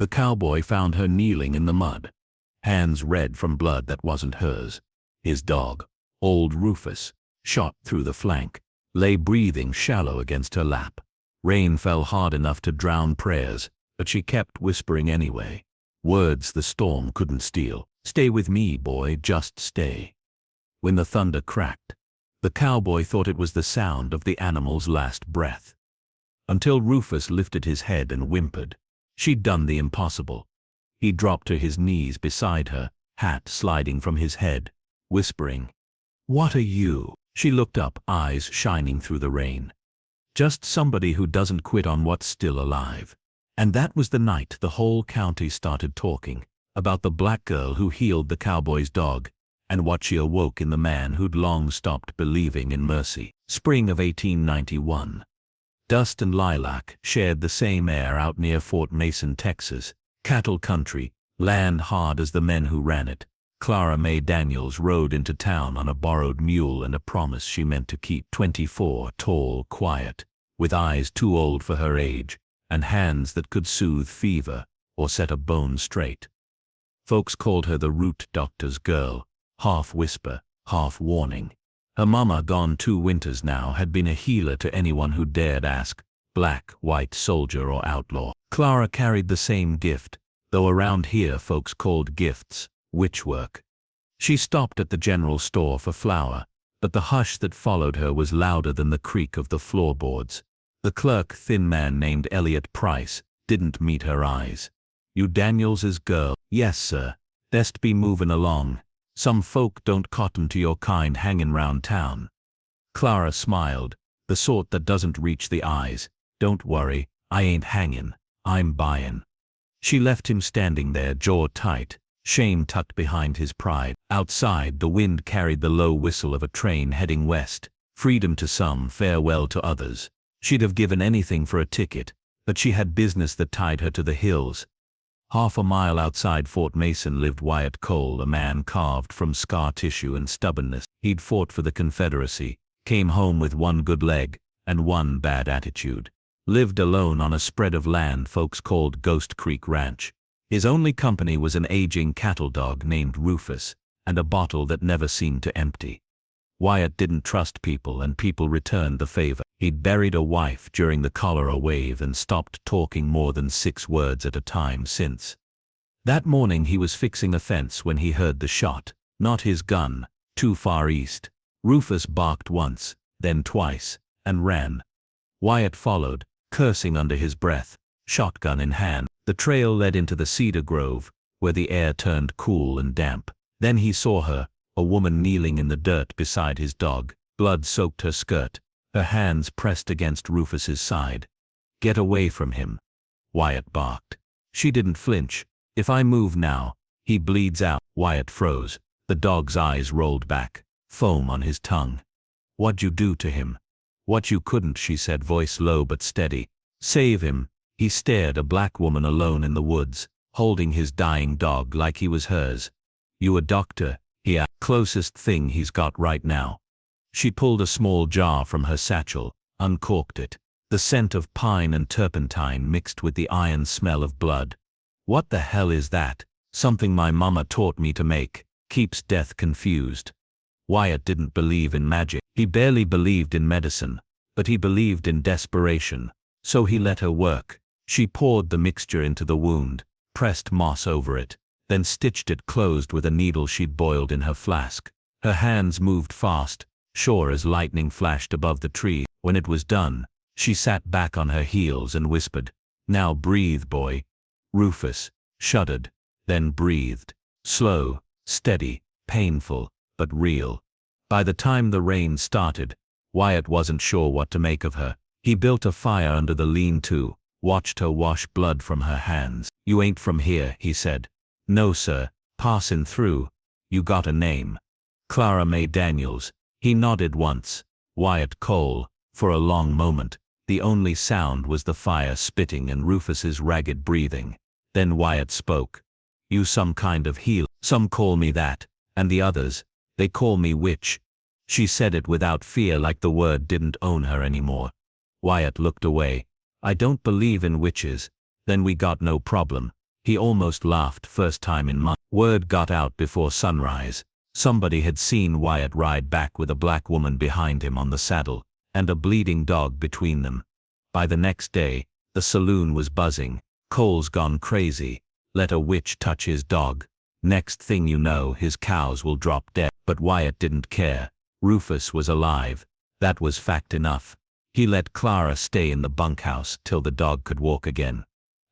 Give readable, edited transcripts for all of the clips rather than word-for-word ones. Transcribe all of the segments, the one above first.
The cowboy found her kneeling in the mud, hands red from blood that wasn't hers. His dog, old Rufus, shot through the flank, lay breathing shallow against her lap. Rain fell hard enough to drown prayers, but she kept whispering anyway. Words the storm couldn't steal. Stay with me, boy, just stay. When the thunder cracked, the cowboy thought it was the sound of the animal's last breath. Until Rufus lifted his head and whimpered. She'd done the impossible. He dropped to his knees beside her, hat sliding from his head, whispering, "What are you?" She looked up, eyes shining through the rain. Just somebody who doesn't quit on what's still alive. And that was the night the whole county started talking about the black girl who healed the cowboy's dog, and what she awoke in the man who'd long stopped believing in mercy. Spring of 1891. Dust and lilac shared the same air out near Fort Mason, Texas. Cattle country, land hard as the men who ran it. Clara Mae Daniels rode into town on a borrowed mule and a promise she meant to keep. 24, tall, quiet, with eyes too old for her age, and hands that could soothe fever or set a bone straight. Folks called her the root doctor's girl, half whisper, half warning. Her mama, gone 2 winters now, had been a healer to anyone who dared ask, black, white, soldier or outlaw. Clara carried the same gift, though around here folks called gifts witchwork. She stopped at the general store for flour, but the hush that followed her was louder than the creak of the floorboards. The clerk, thin man named Elliot Price, didn't meet her eyes. "You Daniels's girl?" "Yes, sir. Best be movin' along. Some folk don't cotton to your kind hangin' round town." Clara smiled, the sort that doesn't reach the eyes. "Don't worry, I ain't hangin', I'm buyin'." She left him standing there, jaw tight, shame tucked behind his pride. Outside, the wind carried the low whistle of a train heading west. Freedom to some, farewell to others. She'd have given anything for a ticket, but she had business that tied her to the hills. Half a mile outside Fort Mason lived Wyatt Cole, a man carved from scar tissue and stubbornness. He'd fought for the Confederacy, came home with 1 good leg and 1 bad attitude. Lived alone on a spread of land folks called Ghost Creek Ranch. His only company was an aging cattle dog named Rufus, and a bottle that never seemed to empty. Wyatt didn't trust people, and people returned the favor. He'd buried a wife during the cholera wave and stopped talking more than 6 words at a time since. That morning he was fixing a fence when he heard the shot. Not his gun, too far east. Rufus barked once, then twice, and ran. Wyatt followed, cursing under his breath, shotgun in hand. The trail led into the cedar grove, where the air turned cool and damp. Then he saw her, a woman kneeling in the dirt beside his dog. Blood soaked her skirt, her hands pressed against Rufus's side. "Get away from him," Wyatt barked. She didn't flinch. "If I move now, he bleeds out." Wyatt froze. The dog's eyes rolled back, foam on his tongue. "What'd you do to him?" "What you couldn't," she said, voice low but steady. "Save him." He stared, a black woman alone in the woods, holding his dying dog like he was hers. "You a doctor?" he asked. "Closest thing he's got right now." She pulled a small jar from her satchel, uncorked it. The scent of pine and turpentine mixed with the iron smell of blood. "What the hell is that?" "Something my mama taught me to make. Keeps death confused." Wyatt didn't believe in magic. He barely believed in medicine, but he believed in desperation. So he let her work. She poured the mixture into the wound, pressed moss over it, then stitched it closed with a needle she'd boiled in her flask. Her hands moved fast, sure as lightning flashed above the tree. When it was done, she sat back on her heels and whispered, "Now breathe, boy." Rufus shuddered, then breathed. Slow, steady, painful, but real. By the time the rain started, Wyatt wasn't sure what to make of her. He built a fire under the lean-to, watched her wash blood from her hands. "You ain't from here," he said. "No, sir. Passin' through." "You got a name?" "Clara Mae Daniels." He nodded once. Wyatt Cole. For a long moment, the only sound was the fire spitting and Rufus's ragged breathing. Then Wyatt spoke. "You some kind of healer?" "Some call me that, and the others, they call me witch." She said it without fear, like the word didn't own her anymore. Wyatt looked away. "I don't believe in witches." "Then we got no problem." He almost laughed first time in months. Word got out before sunrise. Somebody had seen Wyatt ride back with a black woman behind him on the saddle, and a bleeding dog between them. By the next day, the saloon was buzzing. Cole's gone crazy. Let a witch touch his dog. Next thing you know, his cows will drop dead. But Wyatt didn't care. Rufus was alive. That was fact enough. He let Clara stay in the bunkhouse till the dog could walk again.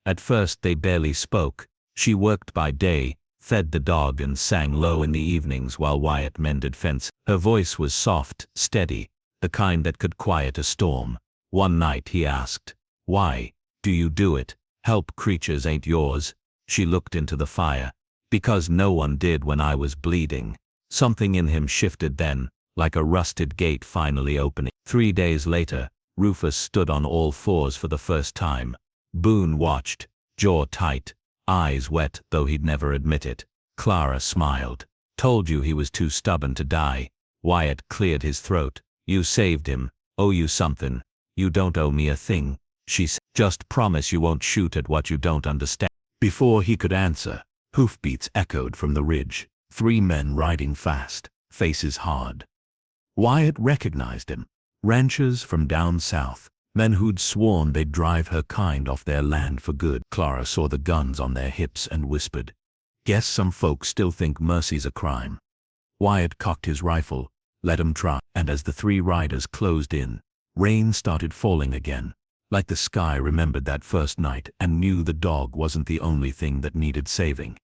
At first they barely spoke. She worked by day, fed the dog and sang low in the evenings while Wyatt mended fence. Her voice was soft, steady, the kind that could quiet a storm. One night he asked, "Why do you do it? Help creatures ain't yours." She looked into the fire. "Because no one did when I was bleeding." Something in him shifted then, like a rusted gate finally opening. 3 days later, Rufus stood on all fours for the first time. Boone watched, jaw tight, eyes wet though he'd never admit it. Clara smiled. "Told you he was too stubborn to die." Wyatt cleared his throat. "You saved him. Owe you something." "You don't owe me a thing," she said. "Just promise you won't shoot at what you don't understand." Before he could answer, hoofbeats echoed from the ridge. 3 men riding fast, faces hard. Wyatt recognized him. Ranchers from down south, men who'd sworn they'd drive her kind off their land for good. Clara saw the guns on their hips and whispered, "Guess some folks still think mercy's a crime." Wyatt cocked his rifle, let him try, and as the 3 riders closed in, rain started falling again, like the sky remembered that first night and knew the dog wasn't the only thing that needed saving.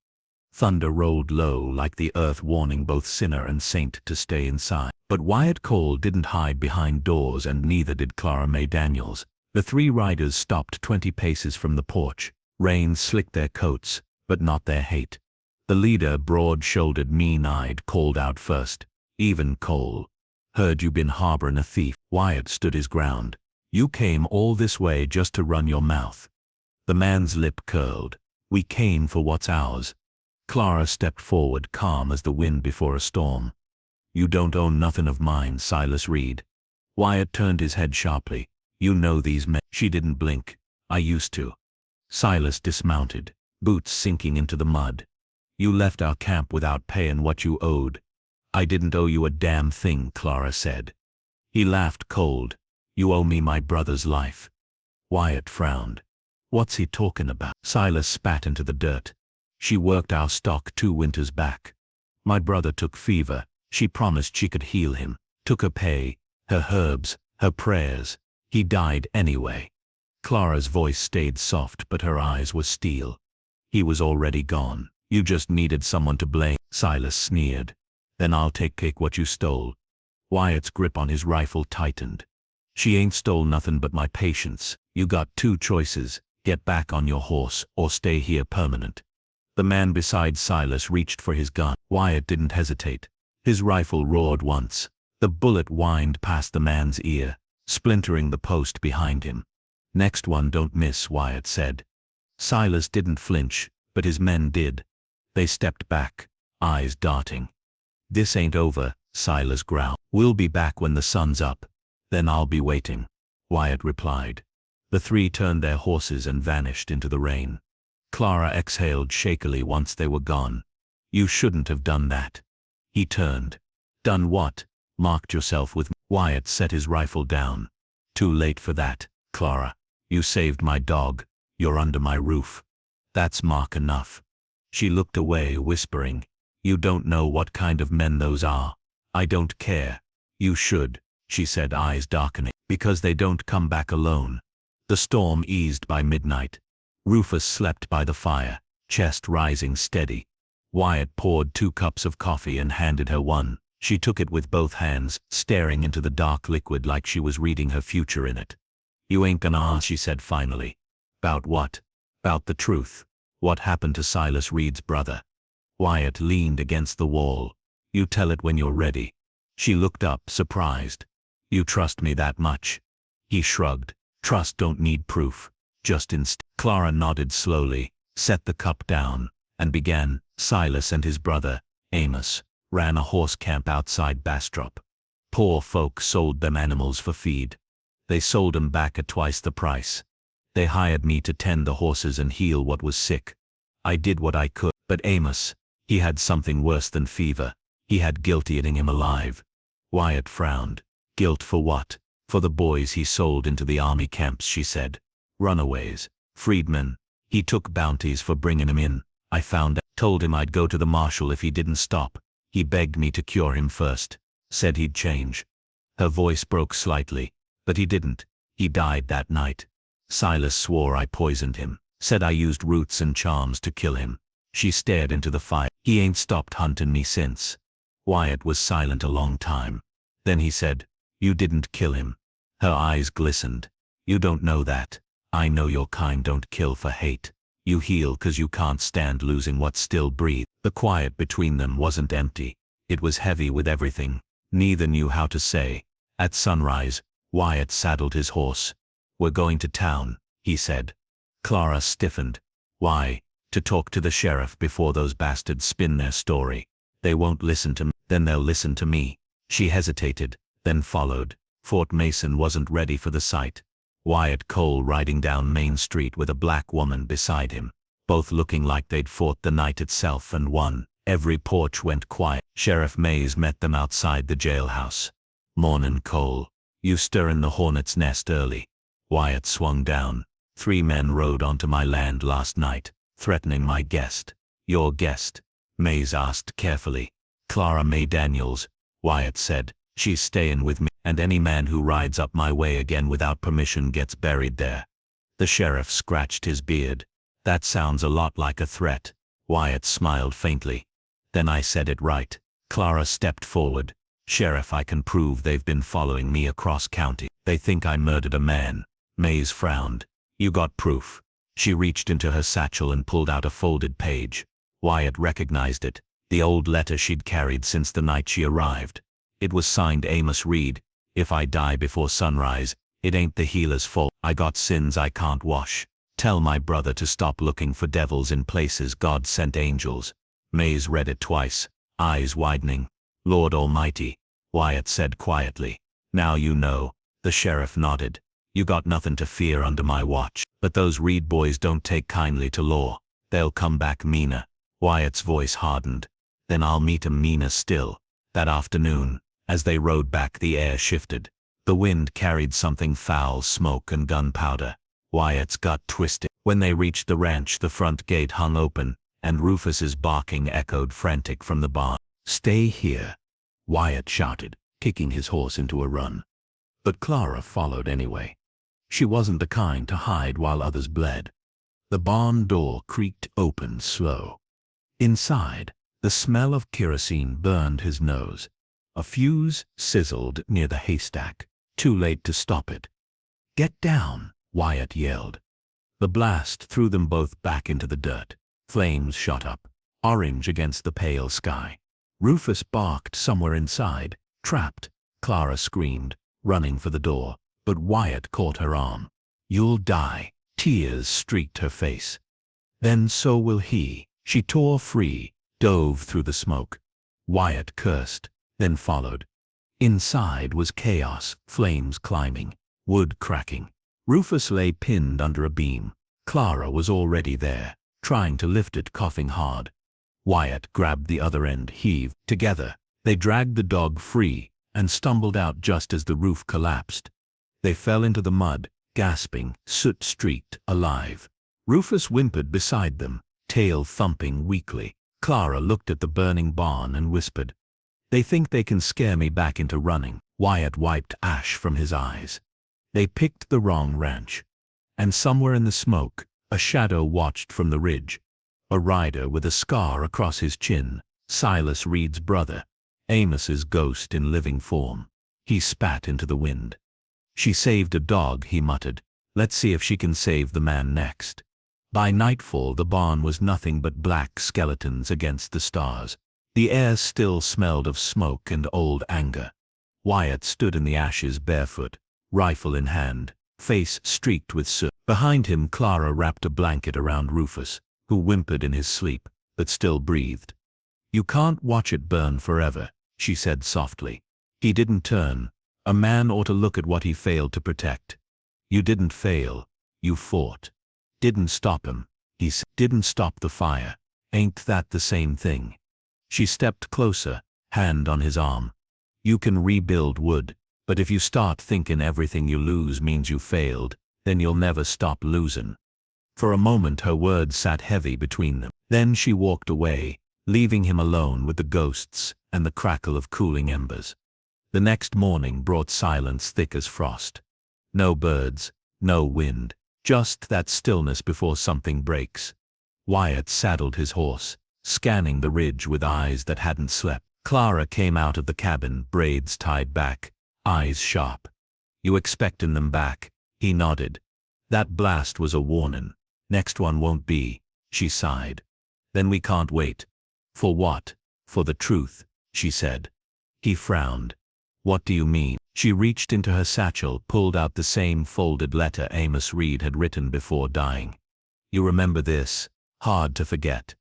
Thunder rolled low like the earth warning both sinner and saint to stay inside. But Wyatt Cole didn't hide behind doors, and neither did Clara May Daniels. The 3 riders stopped 20 paces from the porch. Rain slicked their coats, but not their hate. The leader, broad-shouldered, mean-eyed, called out first. "Even Cole. Heard you been harboring a thief." Wyatt stood his ground. "You came all this way just to run your mouth." The man's lip curled. "We came for what's ours." Clara stepped forward, calm as the wind before a storm. "You don't own nothing of mine, Silas Reed." Wyatt turned his head sharply. "You know these men." She didn't blink. "I used to." Silas dismounted, boots sinking into the mud. "You left our camp without paying what you owed." "I didn't owe you a damn thing," Clara said. He laughed cold. "You owe me my brother's life." Wyatt frowned. "What's he talking about?" Silas spat into the dirt. "She worked our stock 2 winters back. My brother took fever. She promised she could heal him. Took her pay, her herbs, her prayers. He died anyway." Clara's voice stayed soft, but her eyes were steel. "He was already gone. You just needed someone to blame." Silas sneered. "Then I'll take what you stole." Wyatt's grip on his rifle tightened. "She ain't stole nothing but my patience. You got 2 choices. Get back on your horse or stay here permanent." The man beside Silas reached for his gun. Wyatt didn't hesitate. His rifle roared once. The bullet whined past the man's ear, splintering the post behind him. "Next one don't miss," Wyatt said. Silas didn't flinch, but his men did. They stepped back, eyes darting. "This ain't over," Silas growled. "We'll be back when the sun's up. Then I'll be waiting," Wyatt replied. The 3 turned their horses and vanished into the rain. Clara exhaled shakily once they were gone. "You shouldn't have done that." He turned. "Done what?" "Marked yourself with me." Wyatt set his rifle down. "Too late for that, Clara. You saved my dog. You're under my roof. That's mark enough." She looked away, whispering, "You don't know what kind of men those are." "I don't care." "You should," she said, eyes darkening. "Because they don't come back alone." The storm eased by midnight. Rufus slept by the fire, chest rising steady. Wyatt poured 2 cups of coffee and handed her one. She took it with both hands, staring into the dark liquid like she was reading her future in it. "You ain't gonna ask," she said finally. "'Bout what?" "'Bout the truth. What happened to Silas Reed's brother?" Wyatt leaned against the wall. "You tell it when you're ready." She looked up, surprised. "You trust me that much?" He shrugged. "Trust don't need proof. Just instinct." Clara nodded slowly, set the cup down, and began. "Silas and his brother, Amos, ran a horse camp outside Bastrop. Poor folk sold them animals for feed. They sold 'em back at twice the price. They hired me to tend the horses and heal what was sick. I did what I could. But Amos, he had something worse than fever. He had guilt eating him alive. Wyatt frowned. Guilt for what? For the boys he sold into the army camps, she said. Runaways. Freedmen. He took bounties for bringing him in. I told him I'd go to the marshal if he didn't stop. He begged me to cure him first. Said he'd change. Her voice broke slightly. But he didn't. He died that night. Silas swore I poisoned him. Said I used roots and charms to kill him. She stared into the fire. He ain't stopped hunting me since. Wyatt was silent a long time. Then he said, "You didn't kill him." Her eyes glistened. "You don't know that. I know your kind don't kill for hate. You heal 'cause you can't stand losing what still breathes." The quiet between them wasn't empty. It was heavy with everything. Neither knew how to say. At sunrise, Wyatt saddled his horse. "We're going to town," he said. Clara stiffened. "Why?" "To talk to the sheriff before those bastards spin their story. They won't listen to me, then they'll listen to me." She hesitated, then followed. Fort Mason wasn't ready for the sight. Wyatt Cole riding down Main Street with a black woman beside him, both looking like they'd fought the night itself and won. Every porch went quiet. Sheriff Mays met them outside the jailhouse. "Mornin', Cole. You stirrin' the hornet's nest early." Wyatt swung down. "3 men rode onto my land last night, threatening my guest." "Your guest?" Mays asked carefully. "Clara May Daniels," Wyatt said. "She's stayin' with me, and any man who rides up my way again without permission gets buried there." The sheriff scratched his beard. "That sounds a lot like a threat." Wyatt smiled faintly. "Then I said it right." Clara stepped forward. "Sheriff, I can prove they've been following me across county. They think I murdered a man." Mays frowned. "You got proof?" She reached into her satchel and pulled out a folded page. Wyatt recognized it, the old letter she'd carried since the night she arrived. It was signed Amos Reed. "If I die before sunrise, it ain't the healer's fault. I got sins I can't wash. Tell my brother to stop looking for devils in places God sent angels." Mays read it twice, eyes widening. "Lord Almighty," Wyatt said quietly. "Now you know." The sheriff nodded. "You got nothing to fear under my watch. But those Reed boys don't take kindly to law. They'll come back meaner." Wyatt's voice hardened. "Then I'll meet 'em meaner still." That afternoon, as they rode back, the air shifted. The wind carried something foul, smoke and gunpowder. Wyatt's gut twisted. When they reached the ranch, the front gate hung open, and Rufus's barking echoed frantic from the barn. "Stay here," Wyatt shouted, kicking his horse into a run. But Clara followed anyway. She wasn't the kind to hide while others bled. The barn door creaked open slow. Inside, the smell of kerosene burned his nose. A fuse sizzled near the haystack. Too late to stop it. "Get down," Wyatt yelled. The blast threw them both back into the dirt. Flames shot up, orange against the pale sky. Rufus barked somewhere inside. "Trapped," Clara screamed, running for the door, but Wyatt caught her arm. "You'll die." Tears streaked her face. "Then so will he." She tore free, dove through the smoke. Wyatt cursed, then followed. Inside was chaos, flames climbing, wood cracking. Rufus lay pinned under a beam. Clara was already there, trying to lift it, coughing hard. Wyatt grabbed the other end, heaved. Together, they dragged the dog free and stumbled out just as the roof collapsed. They fell into the mud, gasping, soot-streaked, alive. Rufus whimpered beside them, tail thumping weakly. Clara looked at the burning barn and whispered, "They think they can scare me back into running." Wyatt wiped ash from his eyes. They picked the wrong ranch. And somewhere in the smoke, a shadow watched from the ridge. A rider with a scar across his chin, Silas Reed's brother, Amos's ghost in living form. He spat into the wind. "She saved a dog," he muttered. "Let's see if she can save the man next." By nightfall the barn was nothing but black skeletons against the stars. The air still smelled of smoke and old anger. Wyatt stood in the ashes barefoot, rifle in hand, face streaked with soot. Behind him Clara wrapped a blanket around Rufus, who whimpered in his sleep, but still breathed. "You can't watch it burn forever," she said softly. "He didn't turn. A man ought to look at what he failed to protect. You didn't fail. You fought. Didn't stop him. he said. Didn't stop the fire. Ain't that the same thing? She stepped closer, hand on his arm. You can rebuild wood, but if you start thinking everything you lose means you failed, then you'll never stop losing. For a moment her words sat heavy between them. Then she walked away, leaving him alone with the ghosts and the crackle of cooling embers. The next morning brought silence thick as frost. No birds, no wind, just that stillness before something breaks. Wyatt saddled his horse, scanning the ridge with eyes that hadn't slept. Clara came out of the cabin, braids tied back, eyes sharp. You expectin' them back? He nodded. That blast was a warning. Next one won't be, she sighed. Then we can't wait. For what? For the truth, she said. He frowned. What do you mean? She reached into her satchel, pulled out the same folded letter Amos Reed had written before dying. You remember this? Hard to forget.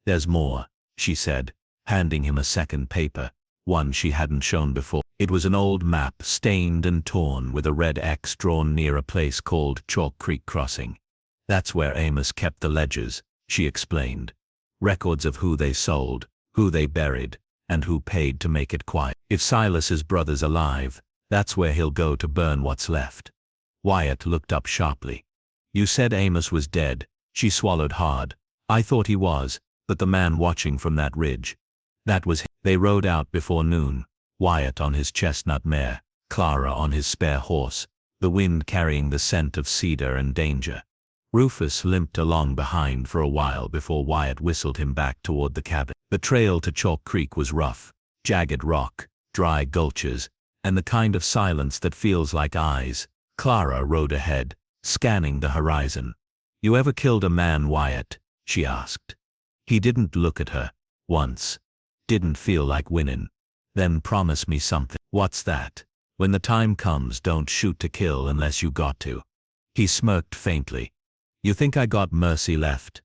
There's more, she said, handing him a second paper, one she hadn't shown before. It was an old map, stained and torn, with a red X drawn near a place called Chalk Creek Crossing. That's where Amos kept the ledgers, she explained. Records of who they sold, who they buried, and who paid to make it quiet. If Silas's brother's alive, that's where he'll go to burn what's left. Wyatt looked up sharply. You said Amos was dead. She swallowed hard. I thought he was, but the man watching from that ridge. That was him. They rode out before noon, Wyatt on his chestnut mare, Clara on his spare horse, the wind carrying the scent of cedar and danger. Rufus limped along behind for a while before Wyatt whistled him back toward the cabin. The trail to Chalk Creek was rough, jagged rock, dry gulches, and the kind of silence that feels like eyes. Clara rode ahead, scanning the horizon. You ever killed a man, Wyatt? She asked. He didn't look at her. Once. Didn't feel like winning. Then promise me something. What's that? When the time comes, don't shoot to kill unless you got to. He smirked faintly. You think I got mercy left?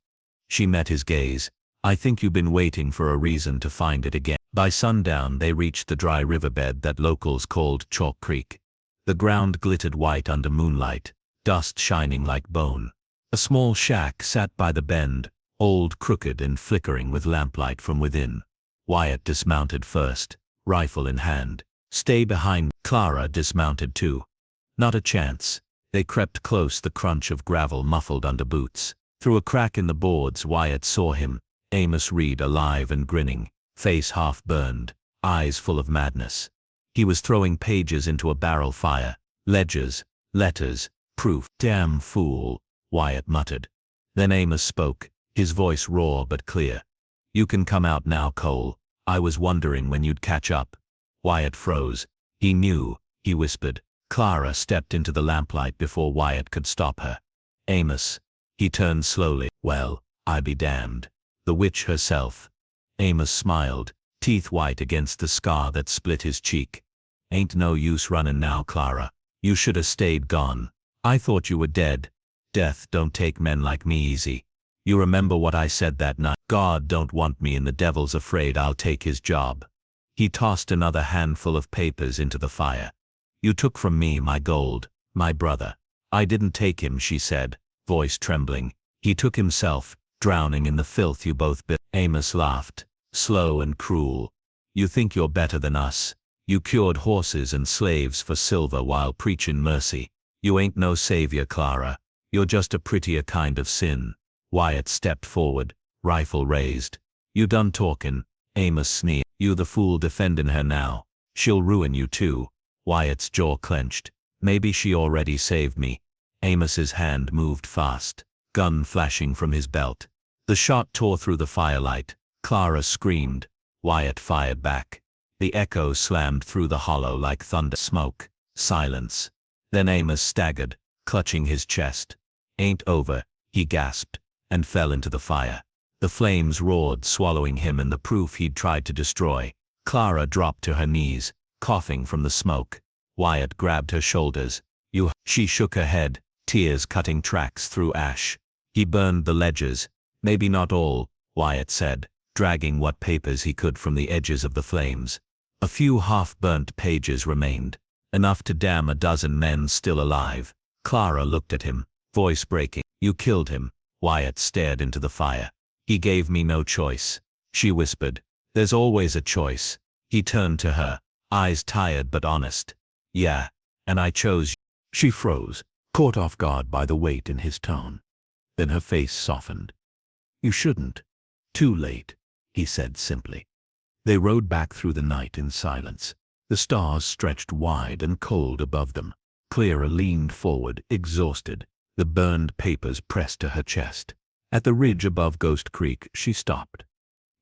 She met his gaze. I think you've been waiting for a reason to find it again. By sundown they reached the dry riverbed that locals called Chalk Creek. The ground glittered white under moonlight, dust shining like bone. A small shack sat by the bend, old, crooked and flickering with lamplight from within. Wyatt dismounted first, rifle in hand. Stay behind. Clara dismounted too. Not a chance. They crept close, the crunch of gravel muffled under boots. Through a crack in the boards Wyatt saw him, Amos Reed, alive and grinning, face half burned, eyes full of madness. He was throwing pages into a barrel fire, ledgers, letters, proof. Damn fool, Wyatt muttered. Then Amos spoke, his voice raw but clear. You can come out now, Cole. I was wondering when you'd catch up. Wyatt froze. He knew, he whispered. Clara stepped into the lamplight before Wyatt could stop her. Amos. He turned slowly. Well, I be damned. The witch herself. Amos smiled, teeth white against the scar that split his cheek. Ain't no use running now, Clara. You should have stayed gone. I thought you were dead. Death don't take men like me easy. You remember what I said that night? God don't want me and the devil's afraid I'll take his job. He tossed another handful of papers into the fire. You took from me my gold, my brother. I didn't take him, she said, voice trembling. He took himself, drowning in the filth you both built. Amos laughed, slow and cruel. You think you're better than us. You cured horses and slaves for silver while preaching mercy. You ain't no savior, Clara. You're just a prettier kind of sin. Wyatt stepped forward, rifle raised. You done talkin', Amos sneered. You the fool defending her now. She'll ruin you too. Wyatt's jaw clenched. Maybe she already saved me. Amos's hand moved fast, gun flashing from his belt. The shot tore through the firelight. Clara screamed. Wyatt fired back. The echo slammed through the hollow like thunder. Smoke. Silence. Then Amos staggered, clutching his chest. Ain't over, he gasped, and fell into the fire. The flames roared, swallowing him and the proof he'd tried to destroy. Clara dropped to her knees, coughing from the smoke. Wyatt grabbed her shoulders. You. She shook her head, tears cutting tracks through ash. He burned the ledgers. Maybe not all, Wyatt said, dragging what papers he could from the edges of the flames. A few half-burnt pages remained, enough to damn a dozen men still alive. Clara looked at him, voice breaking. You killed him, Wyatt stared into the fire. He gave me no choice, she whispered. There's always a choice. He turned to her, eyes tired but honest. Yeah, and I chose you. She froze, caught off guard by the weight in his tone. Then her face softened. You shouldn't. Too late, he said simply. They rode back through the night in silence. The stars stretched wide and cold above them. Clara leaned forward, exhausted, the burned papers pressed to her chest. At the ridge above Ghost Creek, she stopped.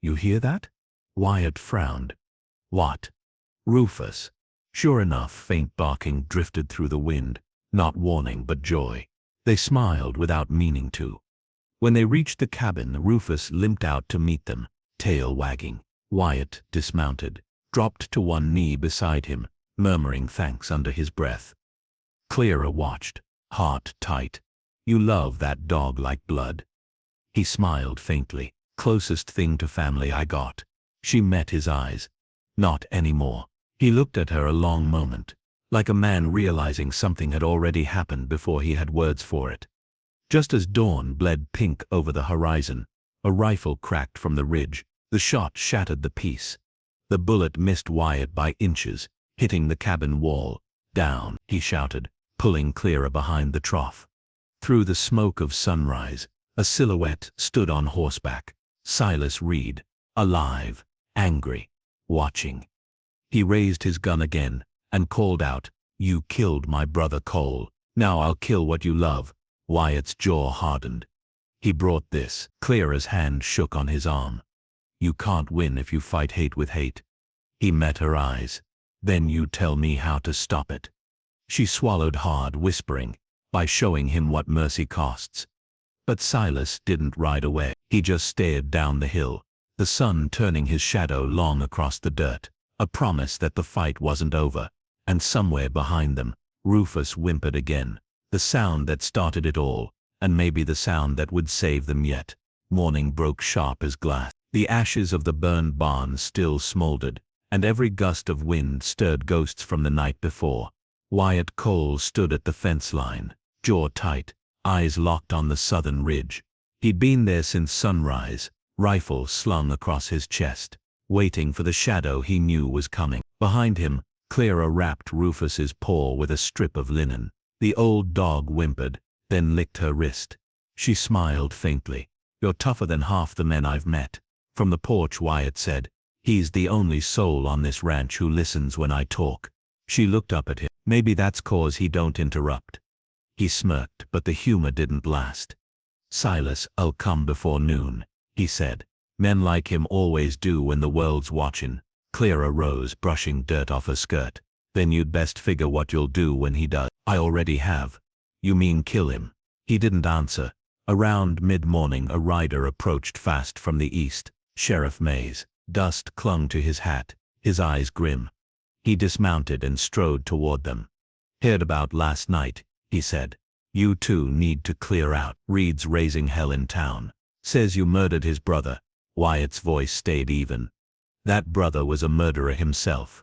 You hear that? Wyatt frowned. What? Rufus. Sure enough, faint barking drifted through the wind, not warning but joy. They smiled without meaning to. When they reached the cabin, Rufus limped out to meet them, tail wagging. Wyatt dismounted, dropped to one knee beside him, murmuring thanks under his breath. Clara watched, heart tight. You love that dog like blood. He smiled faintly. Closest thing to family I got. She met his eyes. Not anymore. He looked at her a long moment, like a man realizing something had already happened before he had words for it. Just as dawn bled pink over the horizon, a rifle cracked from the ridge. The shot shattered the peace. The bullet missed Wyatt by inches, hitting the cabin wall. Down, he shouted, pulling Clara behind the trough. Through the smoke of sunrise, a silhouette stood on horseback. Silas Reed, alive, angry, watching. He raised his gun again and called out, You killed my brother Cole. Now I'll kill what you love. Wyatt's jaw hardened. He brought this. Clara's hand shook on his arm. You can't win if you fight hate with hate. He met her eyes. Then you tell me how to stop it. She swallowed hard, whispering, by showing him what mercy costs. But Silas didn't ride away. He just stared down the hill, the sun turning his shadow long across the dirt, a promise that the fight wasn't over. And somewhere behind them, Rufus whimpered again, the sound that started it all, and maybe the sound that would save them yet. Morning broke sharp as glass. The ashes of the burned barn still smoldered, and every gust of wind stirred ghosts from the night before. Wyatt Cole stood at the fence line, jaw tight, eyes locked on the southern ridge. He'd been there since sunrise, rifle slung across his chest, waiting for the shadow he knew was coming. Behind him, Clara wrapped Rufus's paw with a strip of linen. The old dog whimpered, then licked her wrist. She smiled faintly. You're tougher than half the men I've met. From the porch, Wyatt said, He's the only soul on this ranch who listens when I talk. She looked up at him. Maybe that's 'cause he don't interrupt. He smirked, but the humor didn't last. Silas, I'll come before noon, he said. Men like him always do when the world's watching. Clara rose, brushing dirt off her skirt. Then you'd best figure what you'll do when he does. I already have. You mean kill him? He didn't answer. Around mid-morning, a rider approached fast from the east. Sheriff Mays. Dust clung to his hat, his eyes grim. He dismounted and strode toward them. Heard about last night, he said. You two need to clear out. Reed's raising hell in town. Says you murdered his brother. Wyatt's voice stayed even. That brother was a murderer himself.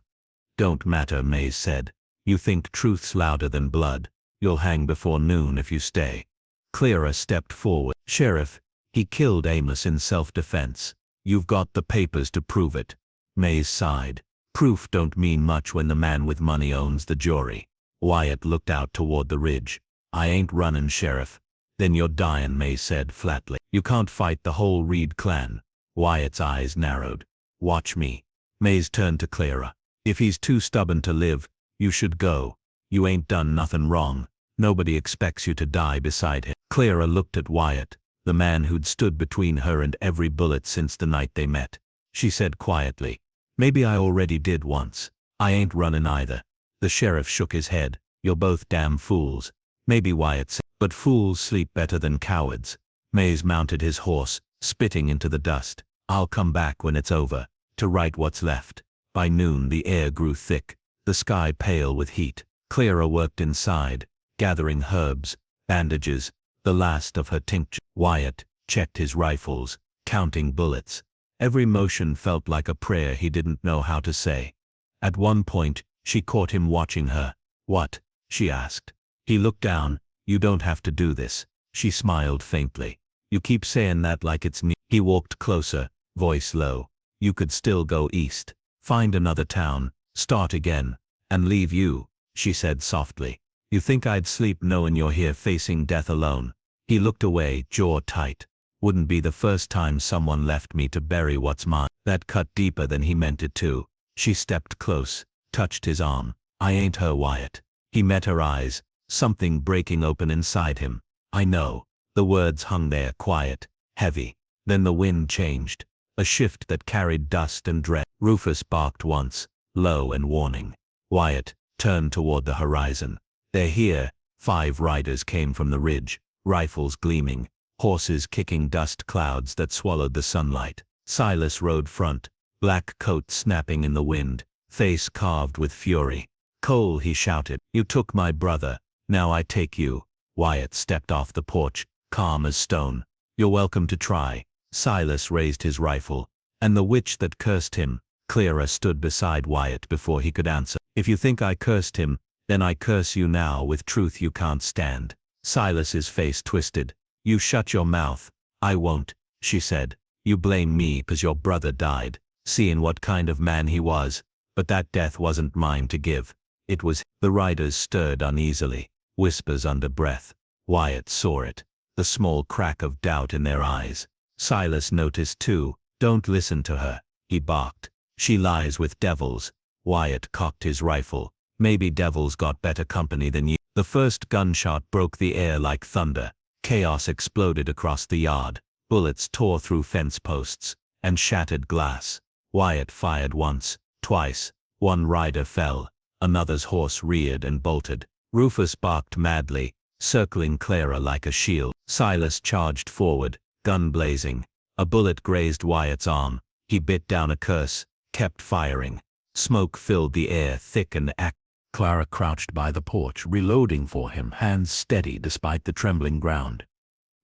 Don't matter, Mays said. You think truth's louder than blood. You'll hang before noon if you stay. Clara stepped forward. Sheriff, he killed Amos in self-defense. You've got the papers to prove it. Mays sighed. Proof don't mean much when the man with money owns the jury. Wyatt looked out toward the ridge. I ain't running, Sheriff. Then you're dying, Mays said flatly. You can't fight the whole Reed clan. Wyatt's eyes narrowed. Watch me. Mays turned to Clara. If he's too stubborn to live, you should go. You ain't done nothing wrong. Nobody expects you to die beside him. Clara looked at Wyatt, the man who'd stood between her and every bullet since the night they met. She said quietly, Maybe I already did once. I ain't running either. The sheriff shook his head. You're both damn fools. Maybe, Wyatt said, but fools sleep better than cowards. Mays mounted his horse, spitting into the dust. I'll come back when it's over, to right what's left. By noon the air grew thick, the sky pale with heat. Clara worked inside, gathering herbs, bandages, the last of her tincture. Wyatt checked his rifles, counting bullets. Every motion felt like a prayer he didn't know how to say. At one point, she caught him watching her. What? She asked. He looked down. You don't have to do this. She smiled faintly. You keep saying that like it's new. He walked closer, voice low. You could still go east, find another town, start again, and leave you, she said softly. You think I'd sleep knowing you're here facing death alone? He looked away, jaw tight. Wouldn't be the first time someone left me to bury what's mine. That cut deeper than he meant it to. She stepped close, touched his arm. I ain't her, Wyatt. He met her eyes, something breaking open inside him. I know. The words hung there, quiet, heavy. Then the wind changed. A shift that carried dust and dread. Rufus barked once, low and warning. Wyatt turned toward the horizon. They're here. 5 riders came from the ridge, rifles gleaming, horses kicking dust clouds that swallowed the sunlight. Silas rode front, black coat snapping in the wind, face carved with fury. Cole, he shouted, you took my brother, now I take you. Wyatt stepped off the porch, calm as stone. You're welcome to try. Silas raised his rifle, and the witch that cursed him, Clara, stood beside Wyatt before he could answer. If you think I cursed him, then I curse you now with truth you can't stand. Silas's face twisted. You shut your mouth. I won't, she said. You blame me 'cause your brother died, seeing what kind of man he was, but that death wasn't mine to give. It was. The riders stirred uneasily, whispers under breath. Wyatt saw it, the small crack of doubt in their eyes. Silas noticed too. Don't listen to her, he barked. She lies with devils. Wyatt cocked his rifle. Maybe devils got better company than you. The first gunshot broke the air like thunder. Chaos exploded across the yard. Bullets tore through fence posts and shattered glass. Wyatt fired once, twice. One rider fell. Another's horse reared and bolted. Rufus barked madly, circling Clara like a shield. Silas charged forward, gun blazing. A bullet grazed Wyatt's arm. He bit down a curse, kept firing. Smoke filled the air, thick and acrid. Clara crouched by the porch, reloading for him, hands steady despite the trembling ground.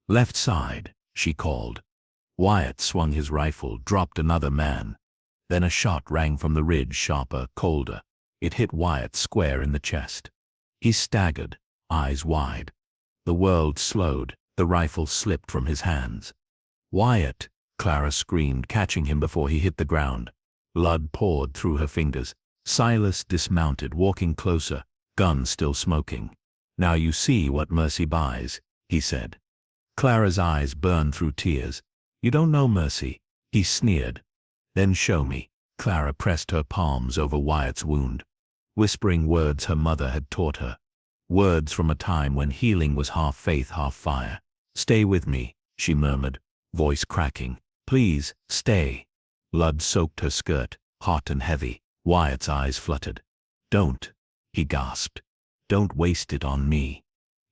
Left side, she called. Wyatt swung his rifle, dropped another man. Then a shot rang from the ridge, sharper, colder. It hit Wyatt square in the chest. He staggered, eyes wide. The world slowed, the rifle slipped from his hands. Wyatt, Clara screamed, catching him before he hit the ground. Blood poured through her fingers. Silas dismounted, walking closer, gun still smoking. Now you see what mercy buys, he said. Clara's eyes burned through tears. You don't know mercy, he sneered. Then show me. Clara pressed her palms over Wyatt's wound, whispering words her mother had taught her. Words from a time when healing was half faith, half fire. Stay with me, she murmured, voice cracking. Please, stay. Blood soaked her skirt, hot and heavy. Wyatt's eyes fluttered. Don't, he gasped. Don't waste it on me.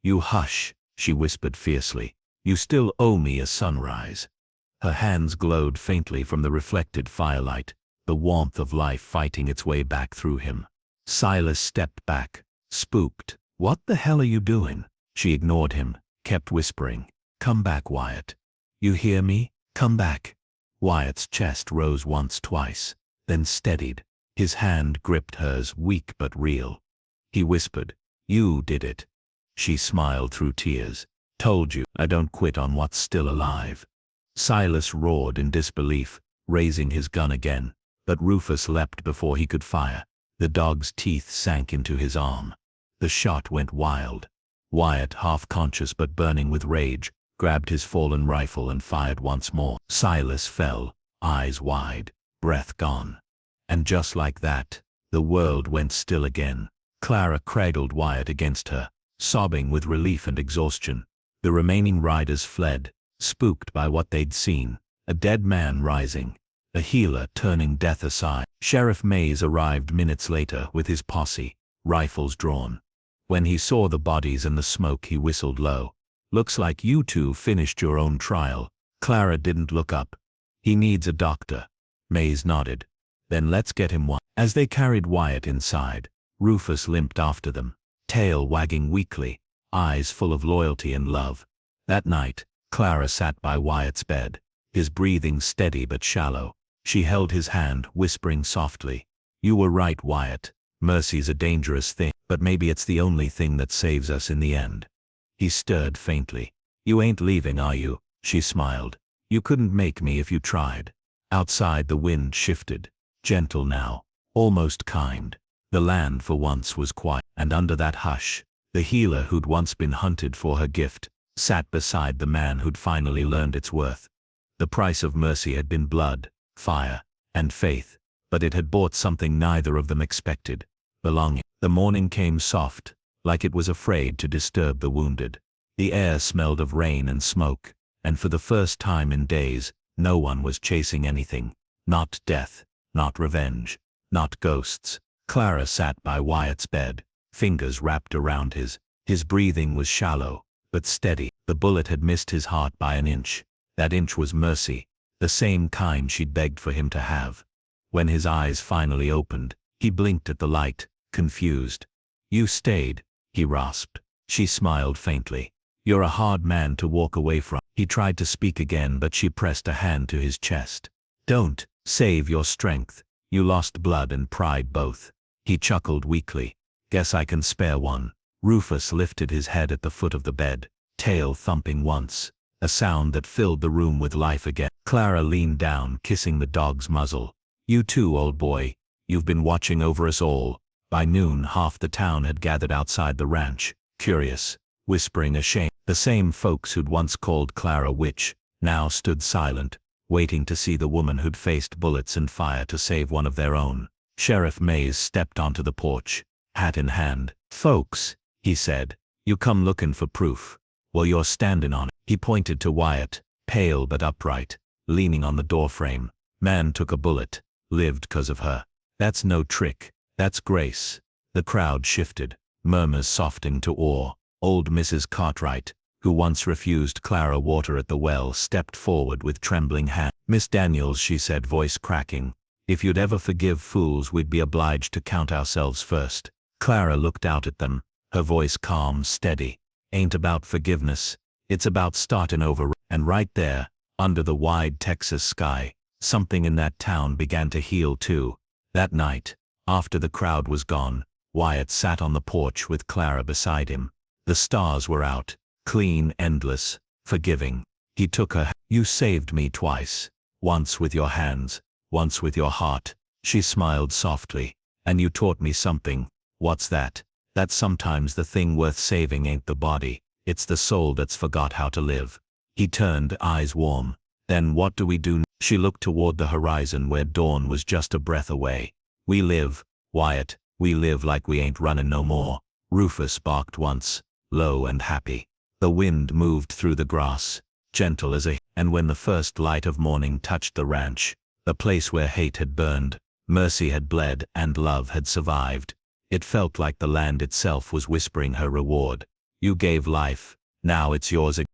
You hush, she whispered fiercely. You still owe me a sunrise. Her hands glowed faintly from the reflected firelight, the warmth of life fighting its way back through him. Silas stepped back, spooked. What the hell are you doing? She ignored him, kept whispering. Come back, Wyatt. You hear me? Come back. Wyatt's chest rose once, twice, then steadied. His hand gripped hers, weak but real. He whispered, You did it. She smiled through tears. Told you, I don't quit on what's still alive. Silas roared in disbelief, raising his gun again, but Rufus leapt before he could fire. The dog's teeth sank into his arm. The shot went wild. Wyatt, half conscious but burning with rage, grabbed his fallen rifle and fired once more. Silas fell, eyes wide, breath gone. And just like that, the world went still again. Clara cradled Wyatt against her, sobbing with relief and exhaustion. The remaining riders fled, spooked by what they'd seen. A dead man rising, a healer turning death aside. Sheriff Mays arrived minutes later with his posse, rifles drawn. When he saw the bodies and the smoke, he whistled low. Looks like you two finished your own trial. Clara didn't look up. He needs a doctor. Mays nodded. Then let's get him one. As they carried Wyatt inside, Rufus limped after them, tail wagging weakly, eyes full of loyalty and love. That night, Clara sat by Wyatt's bed, his breathing steady but shallow. She held his hand, whispering softly, You were right, Wyatt. Mercy's a dangerous thing, but maybe it's the only thing that saves us in the end. He stirred faintly. You ain't leaving, are you? she smiled. You couldn't make me if you tried. Outside the wind shifted, gentle now, almost kind. The land for once was quiet, and under that hush, the healer who'd once been hunted for her gift, sat beside the man who'd finally learned its worth. The price of mercy had been blood, fire, and faith, but it had bought something neither of them expected: belonging. The morning came soft, like it was afraid to disturb the wounded. The air smelled of rain and smoke, and for the first time in days, no one was chasing anything. Not death, not revenge, not ghosts. Clara sat by Wyatt's bed, fingers wrapped around his. His breathing was shallow, but steady. The bullet had missed his heart by an inch. That inch was mercy, the same kind she'd begged for him to have. When his eyes finally opened, he blinked at the light, confused. You stayed, he rasped. She smiled faintly. You're a hard man to walk away from. He tried to speak again, but she pressed a hand to his chest. Don't. Save your strength. You lost blood and pride both. He chuckled weakly. Guess I can spare one. Rufus lifted his head at the foot of the bed, tail thumping once, a sound that filled the room with life again. Clara leaned down, kissing the dog's muzzle. You too, old boy. You've been watching over us all. By noon, half the town had gathered outside the ranch, curious, whispering a shame. The same folks who'd once called Clara witch, now stood silent, waiting to see the woman who'd faced bullets and fire to save one of their own. Sheriff Mays stepped onto the porch, hat in hand. Folks, he said, you come looking for proof. Well, you're standing on it. He pointed to Wyatt, pale but upright, leaning on the doorframe. Man took a bullet, lived 'cause of her. That's no trick, that's grace. The crowd shifted, murmurs softening to awe. Old Mrs. Cartwright, who once refused Clara water at the well, stepped forward with trembling hand. Miss Daniels, she said, voice cracking, if you'd ever forgive fools, we'd be obliged to count ourselves first. Clara looked out at them, her voice calm, steady. Ain't about forgiveness, it's about starting over. And right there, under the wide Texas sky, something in that town began to heal too. That night, after the crowd was gone, Wyatt sat on the porch with Clara beside him. The stars were out, clean, endless, forgiving. He took her. You saved me twice. Once with your hands, once with your heart. She smiled softly. And you taught me something. What's that? That sometimes the thing worth saving ain't the body, it's the soul that's forgot how to live. He turned, eyes warm. Then what do we do? She looked toward the horizon where dawn was just a breath away. We live, Wyatt, we live like we ain't running no more. Rufus barked once, low and happy. The wind moved through the grass, gentle as a... And when the first light of morning touched the ranch, the place where hate had burned, mercy had bled, and love had survived, it felt like the land itself was whispering her reward. You gave life, now it's yours again.